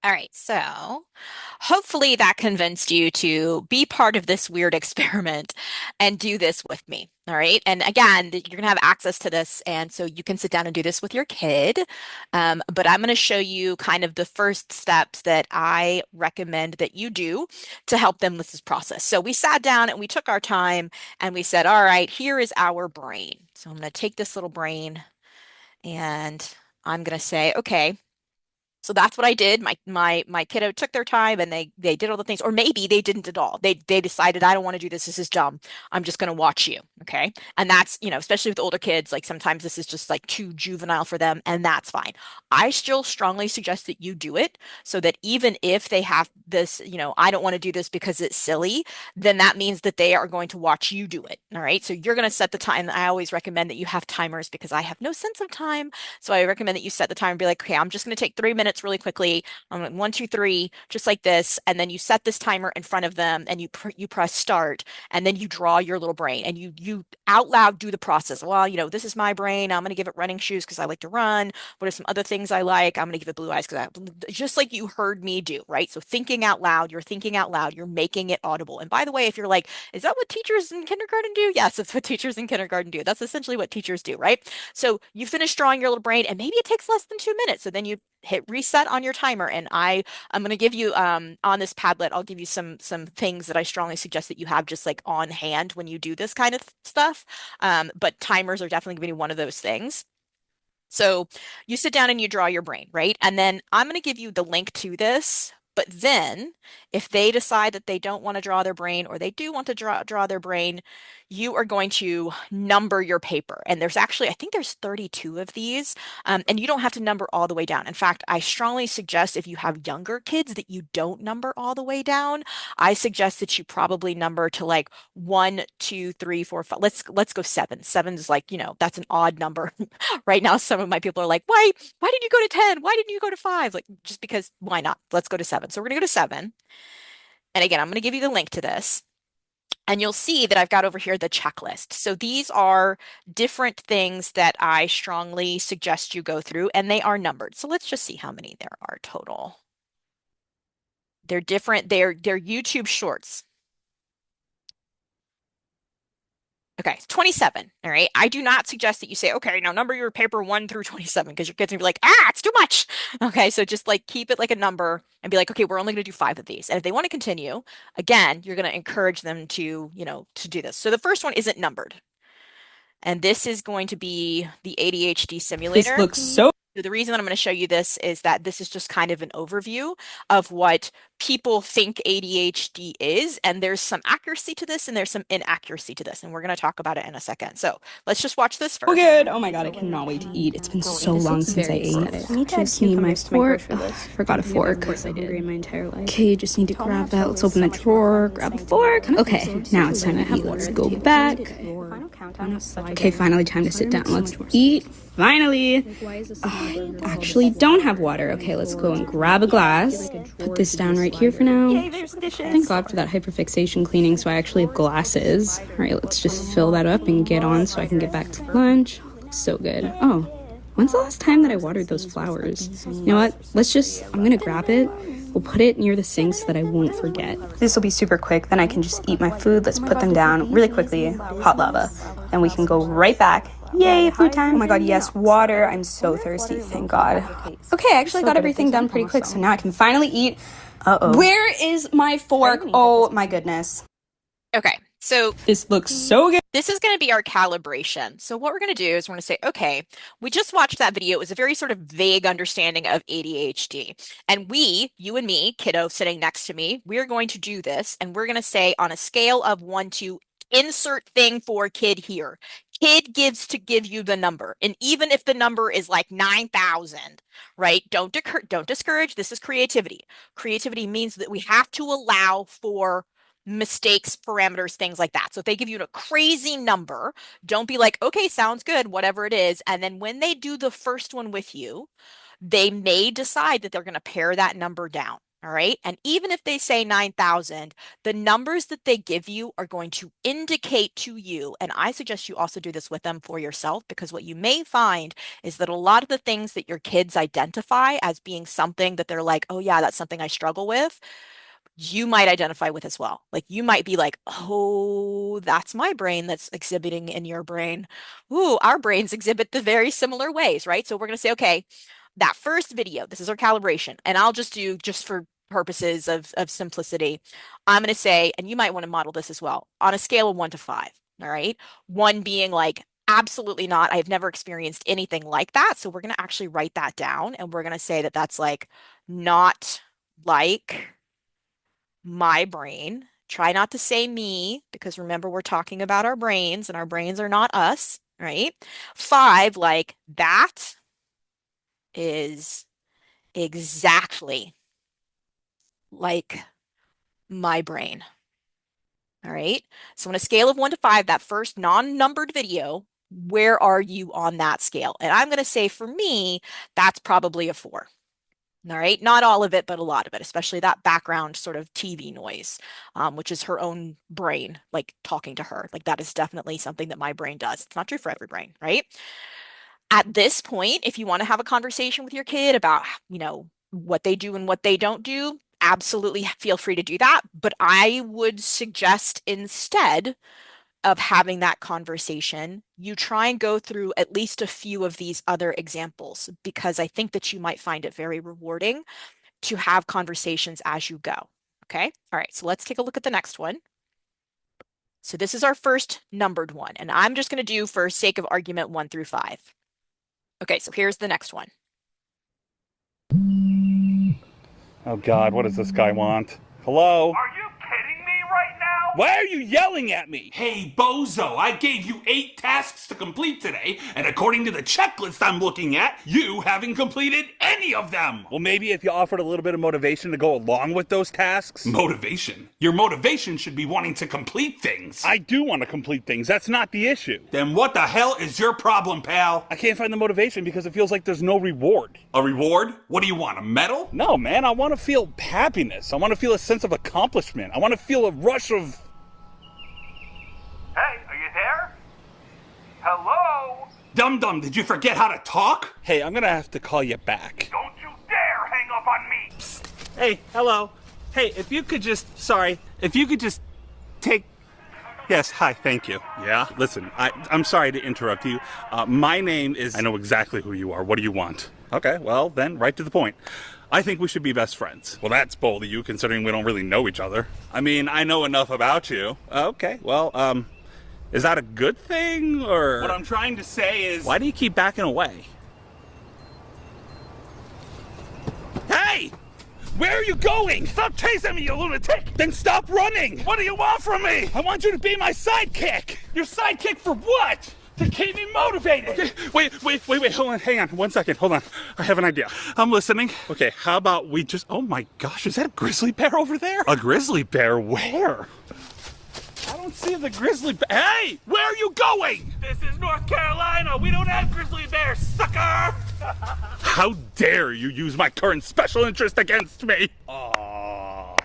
All right, so hopefully that convinced you to be part of this weird experiment and do this with me. All right. And again, you're going to have access to this. And so you can sit down and do this with your kid. But I'm going to show you kind of the first steps that I recommend that you do to help them with this process. So we sat down and we took our time and we said, all right, here is our brain. So I'm going to take this little brain and I'm going to say, okay. So that's what I did. My kiddo took their time and they did all the things, or maybe they didn't at all. They decided I don't want to do this. This is dumb. I'm just going to watch you. Okay. And that's, especially with older kids, like sometimes this is just like too juvenile for them, and that's fine. I still strongly suggest that you do it so that even if they have this, I don't want to do this because it's silly, then that means that they are going to watch you do it. All right. So you're going to set the time. I always recommend that you have timers because I have no sense of time. So I recommend that you set the timer and be like, okay, I'm just going to take 3 minutes really quickly. I'm like 1, 2, 3, just like this, and then you set this timer in front of them, and you press start, and then you draw your little brain, and you out loud do the process. Well, this is my brain. I'm going to give it running shoes because I like to run. What are some other things I like? I'm going to give it blue eyes because I just like you heard me do, right? So thinking out loud, you're thinking out loud, you're making it audible. And by the way, if you're like, is that what teachers in kindergarten do? Yes, it's what teachers in kindergarten do. That's essentially what teachers do, right? So you finish drawing your little brain, and maybe it takes less than 2 minutes. So then you hit reset on your timer, and I'm going to give you on this Padlet, I'll give you some things that I strongly suggest that you have just like on hand when you do this kind of stuff. But timers are definitely going to be one of those things. So you sit down and you draw your brain, right? And then I'm going to give you the link to this. But then if they decide that they don't want to draw their brain, or they do want to draw their brain, you are going to number your paper. And there's actually, I think there's 32 of these. And you don't have to number all the way down. In fact, I strongly suggest if you have younger kids that you don't number all the way down. I suggest that you probably number to like 1, 2, 3, 4, 5. Let's go seven. Seven is like, that's an odd number. Right now, some of my people are like, why didn't you go to 10? Why didn't you go to five? Like, just because, why not? Let's go to seven. So we're going to go to seven. And again, I'm going to give you the link to this. And you'll see that I've got over here the checklist. So these are different things that I strongly suggest you go through, and they are numbered. So let's just see how many there are total. They're different. They're YouTube shorts. Okay, 27. All right. I do not suggest that you say, okay, now number your paper 1 through 27, because your kid's gonna be like, it's too much. Okay, so just like keep it like a number and be like, okay, we're only gonna do 5 of these. And if they want to continue, again, you're gonna encourage them to do this. So the first one isn't numbered. And this is going to be the ADHD This simulator. looks so The reason that I'm going to show you this is that this is just kind of an overview of what people think ADHD is. And there's some accuracy to this and there's some inaccuracy to this. And we're going to talk about it in a second. So let's just watch this first. good. Oh my God, I cannot wait to eat. It's been so This long looks since I very ate. aesthetic. Me too. Just Need my cucumbers to my fork. grocery Ugh, list. forgot a I've never fork. been this hungry in my entire life. Okay, just need to grab that. Let's open the drawer, grab a fork. Okay, now it's time to eat. Let's go back. Okay, finally time to sit down. Let's eat. Finally. I actually don't have water. Okay, let's go and grab a glass. Put this down right here for now. Thank God for that hyperfixation cleaning, so I actually have glasses. All right, let's just fill that up and get on so I can get back to lunch. Looks so good. Oh, when's the last time that I watered those flowers? You know what? I'm gonna grab it. We'll put it near the sink so that I won't forget. This will be super quick. Then I can just eat my food. Let's put them down really quickly. Hot lava. Then we can go right back. Yay, food time. Oh my God, yes, water. I'm so thirsty, thank God. Okay, I actually got everything done pretty quick, so now I can finally eat. Uh-oh. Where is my fork? Oh my goodness. Okay. So This looks so good. this is going to be our calibration. So what we're going to do is we're going to say, okay, we just watched that video. It was a very sort of vague understanding of ADHD. And you and me, kiddo sitting next to me, we're going to do this. And we're going to say on a scale of 1 to insert thing for kid here. Kid gives to give you the number. And even if the number is like 9,000, right? Don't discourage. This is creativity. Creativity means that we have to allow for mistakes, parameters, things like that. So if they give you a crazy number, don't be like, okay, sounds good, whatever it is. And then when they do the first one with you, they may decide that they're going to pare that number down. All right. And even if they say 9,000, the numbers that they give you are going to indicate to you. And I suggest you also do this with them for yourself, because what you may find is that a lot of the things that your kids identify as being something that they're like, oh, yeah, that's something I struggle with, you might identify with as well. Like you might be like, oh, that's my brain that's exhibiting in your brain. Ooh, our brains exhibit the very similar ways, right? So we're going to say, okay, that first video, this is our calibration. And I'll just do, just for purposes of simplicity, I'm going to say, and you might want to model this as well, on a scale of 1 to 5. All right. One being like, absolutely not. I've never experienced anything like that. So we're going to actually write that down and we're going to say that that's like not like my brain. Try not to say me, because remember, we're talking about our brains and our brains are not us, right? 5, like that is exactly like my brain. All right. So on a scale of 1 to 5, that first non-numbered video, where are you on that scale? And I'm going to say for me, that's probably a 4. All right. Not all of it, but a lot of it, especially that background sort of TV noise, which is her own brain, like talking to her. Like that is definitely something that my brain does. It's not true for every brain, right? At this point, if you want to have a conversation with your kid about, what they do and what they don't do, absolutely feel free to do that. But I would suggest instead of having that conversation, you try and go through at least a few of these other examples, because I think that you might find it very rewarding to have conversations as you go. Okay. All right. So let's take a look at the next one. So this is our first numbered one, and I'm just going to do, for sake of argument, 1 through 5. Okay. So here's the next one. Oh God, what does this guy want? Hello? Are you kidding me right now? Why are you yelling at me? Hey, bozo, I gave you 8 tasks to complete today, and according to the checklist I'm looking at, you haven't completed any of them. Well, maybe if you offered a little bit of motivation to go along with those tasks. Motivation? Your motivation should be wanting to complete things. I do want to complete things. That's not the issue. Then what the hell is your problem, pal? I can't find the motivation because it feels like there's no reward. A reward? What do you want, a medal? No, man, I want to feel happiness. I want to feel a sense of accomplishment. I want to feel a rush of... Hey, are you there? Hello? Dum-dum, did you forget how to talk? Hey, I'm gonna have to call you back. Don't you dare hang up on me! Psst. Hey, hello. Hey, if you could just take... Yes, hi, thank you. Yeah? Listen, I'm sorry to interrupt you. My name is... I know exactly who you are. What do you want? Okay, well, then, right to the point. I think we should be best friends. Well, that's bold of you, considering we don't really know each other. I mean, I know enough about you. Okay, well, is that a good thing, or... What I'm trying to say is... Why do you keep backing away? Hey! Where are you going? Stop chasing me, you lunatic! Then stop running! What do you want from me? I want you to be my sidekick! Your sidekick for what? To keep me motivated! Okay, wait, hold on, hang on, 1 second, hold on. I have an idea. I'm listening. Okay, how about we just... Oh my gosh, is that a grizzly bear over there? A grizzly bear? Where? I don't see the grizzly bear. Hey! Where are you going? This is North Carolina. We don't have grizzly bears, sucker! How dare you use my current special interest against me? Aww.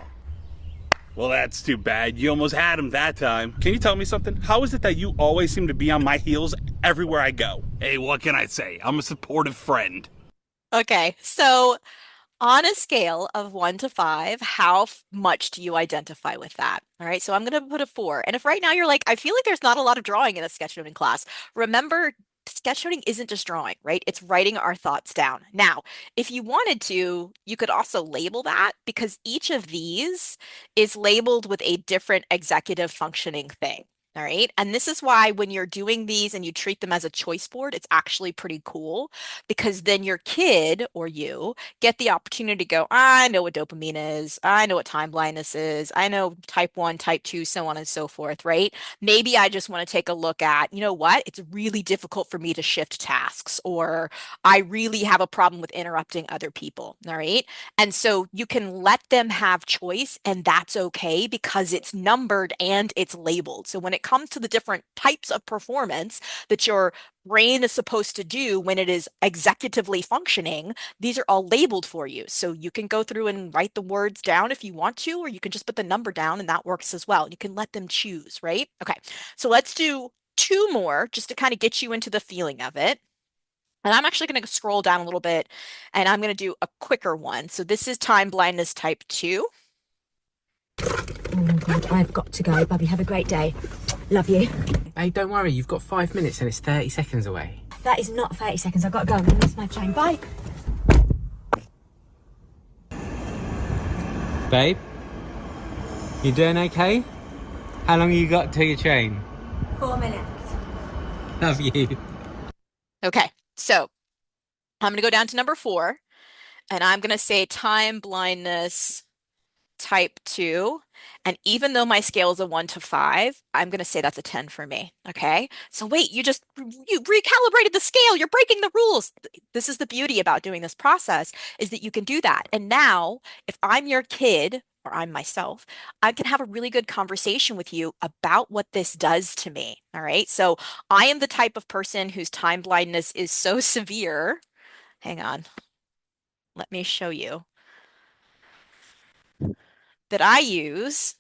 Well, that's too bad. You almost had him that time. Can you tell me something? How is it that you always seem to be on my heels everywhere I go? Hey, what can I say? I'm a supportive friend. Okay. So on a scale of 1 to 5, how much do you identify with that? All right. So I'm going to put a 4. And if right now you're like, I feel like there's not a lot of drawing in a sketchnoting class, remember, sketchnoting isn't just drawing, right? It's writing our thoughts down. Now, if you wanted to, you could also label that, because each of these is labeled with a different executive functioning thing. All right. And this is why when you're doing these and you treat them as a choice board, it's actually pretty cool, because then your kid or you get the opportunity to go, I know what dopamine is. I know what time blindness is. I know type 1, type 2, so on and so forth, right? Maybe I just want to take a look at, you know what? It's really difficult for me to shift tasks, or I really have a problem with interrupting other people. All right. And so you can let them have choice, and that's okay because it's numbered and it's labeled. So when it it comes to the different types of performance that your brain is supposed to do when it is executively functioning, these are all labeled for you. So you can go through and write the words down if you want to, or you can just put the number down and that works as well. You can let them choose, right? Okay, so let's do two more just to kind of get you into the feeling of it. And I'm actually going to scroll down a little bit and I'm going to do a quicker one. So this is time blindness type 2. Oh God, I've got to go. Bubby, have a great day. Love you. Hey, don't worry, you've got 5 minutes and it's 30 seconds away. That is not 30 seconds. I've got to go. I'm going to miss my train. Bye. Babe? You doing okay? How long you got till your train? 4 minutes. Love you. Okay, so I'm going to go down to number 4 and I'm going to say time blindness type 2. And even though my scale is a 1 to 5, I'm going to say that's a 10 for me. Okay. So wait, you recalibrated the scale. You're breaking the rules. This is the beauty about doing this process is that you can do that. And now if I'm your kid or I'm myself, I can have a really good conversation with you about what this does to me. All right. So I am the type of person whose time blindness is so severe. Hang on. Let me show you that I use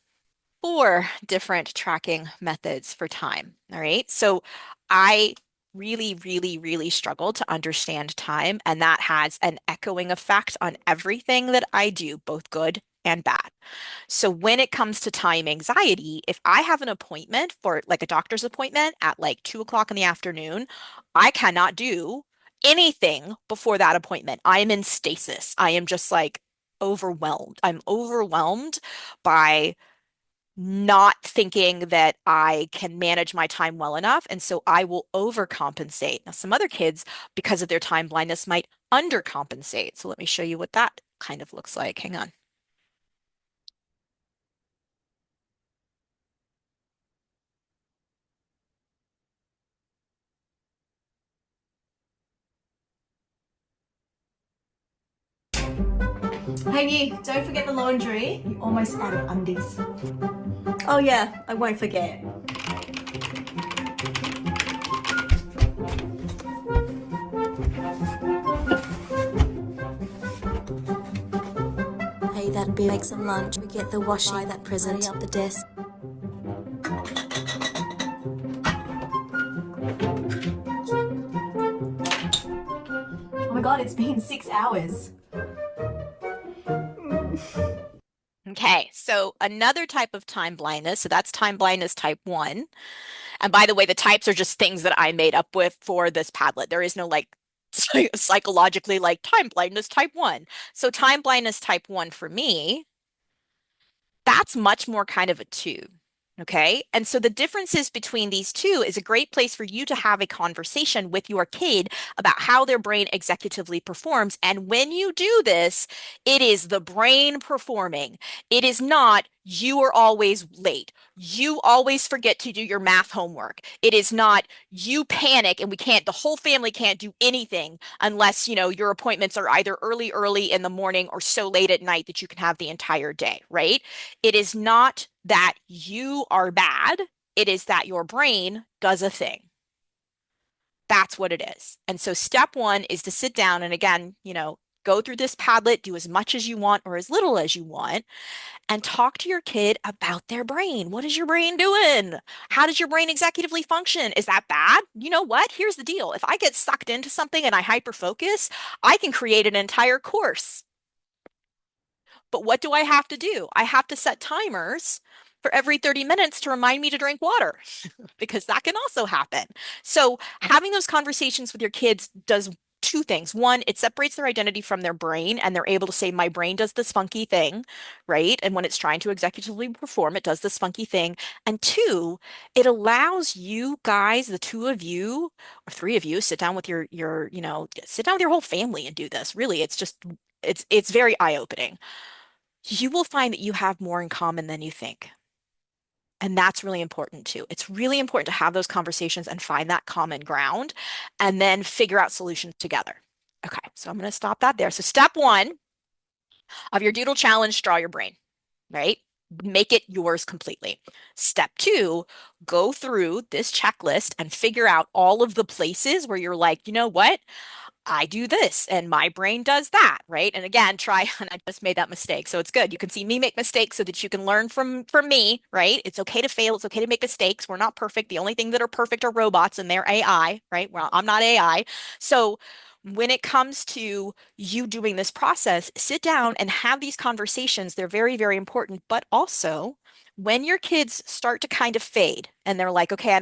4 different tracking methods for time. All right. So I really, really, really struggle to understand time, and that has an echoing effect on everything that I do, both good and bad. So when it comes to time anxiety, if I have an appointment for like a doctor's appointment at like 2 o'clock in the afternoon, I cannot do anything before that appointment. I am in stasis. I am just like overwhelmed. I'm overwhelmed by not thinking that I can manage my time well enough. And so I will overcompensate. Now, some other kids, because of their time blindness, might undercompensate. So let me show you what that kind of looks like. Hang on. Hey you, don't forget the laundry. You're almost out of undies. Oh yeah, I won't forget. Hey, that beer, make some lunch. We get the washing, buy that present, up the desk. Oh my god, it's been 6 hours. Okay, so another type of time blindness. So that's time blindness type 1. And by the way, the types are just things that I made up with for this Padlet. There is no like psychologically like time blindness type 1. So time blindness type 1 for me, that's much more kind of a 2. Okay. And so the differences between these two is a great place for you to have a conversation with your kid about how their brain executively performs. And when you do this, it is the brain performing. It is not you are always late. You always forget to do your math homework. It is not you panic and the whole family can't do anything unless, your appointments are either early in the morning or so late at night that you can have the entire day, right? It is not that you are bad. It is that your brain does a thing. That's what it is. And so step 1 is to sit down and again, go through this Padlet, do as much as you want or as little as you want, and talk to your kid about their brain. What is your brain doing? How does your brain executively function? Is that bad? You know what? Here's the deal. If I get sucked into something and I hyper focus, I can create an entire course. But what do I have to do? I have to set timers for every 30 minutes to remind me to drink water because that can also happen. So having those conversations with your kids does 2 things. 1, it separates their identity from their brain and they're able to say, my brain does this funky thing, right? And when it's trying to executively perform, it does this funky thing. And 2, it allows you guys, the 2 of you or 3 of you, sit down with sit down with your whole family and do this. Really, it's very eye-opening. You will find that you have more in common than you think. And that's really important too. It's really important to have those conversations and find that common ground and then figure out solutions together. Okay, so I'm going to stop that there. So step 1 of your doodle challenge, draw your brain, right? Make it yours completely. Step two, go through this checklist and figure out all of the places where you're like, you know what? I do this and my brain does that, right? And again, try and I just made that mistake. So it's good. You can see me make mistakes so that you can learn from me, right? It's okay to fail. It's okay to make mistakes. We're not perfect. The only thing that are perfect are robots and they're AI, right? Well, I'm not AI. So when it comes to you doing this process, sit down and have these conversations. They're very, very important, but also when your kids start to kind of fade and they're like, okay,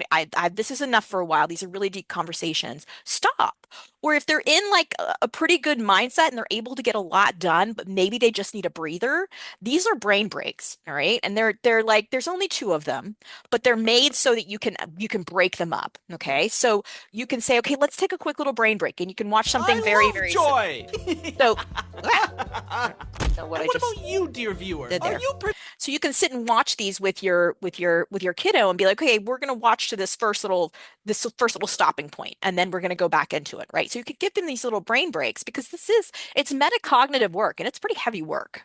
this is enough for a while. These are really deep conversations. Stop. Or if they're in like a pretty good mindset and they're able to get a lot done, but maybe they just need a breather, these are brain breaks, all right? And they're like there's only two of them, but they're made so that you can break them up, okay? So you can say, okay, let's take a quick little brain break, and you can watch something very, very simple. Joy. So, know what I What just about you, dear viewer? did Are there. you So you can sit and watch these with your kiddo and be like, okay, we're gonna watch to this first little stopping point, and then we're gonna go back into it, right? So you could give them these little brain breaks because it's metacognitive work and it's pretty heavy work.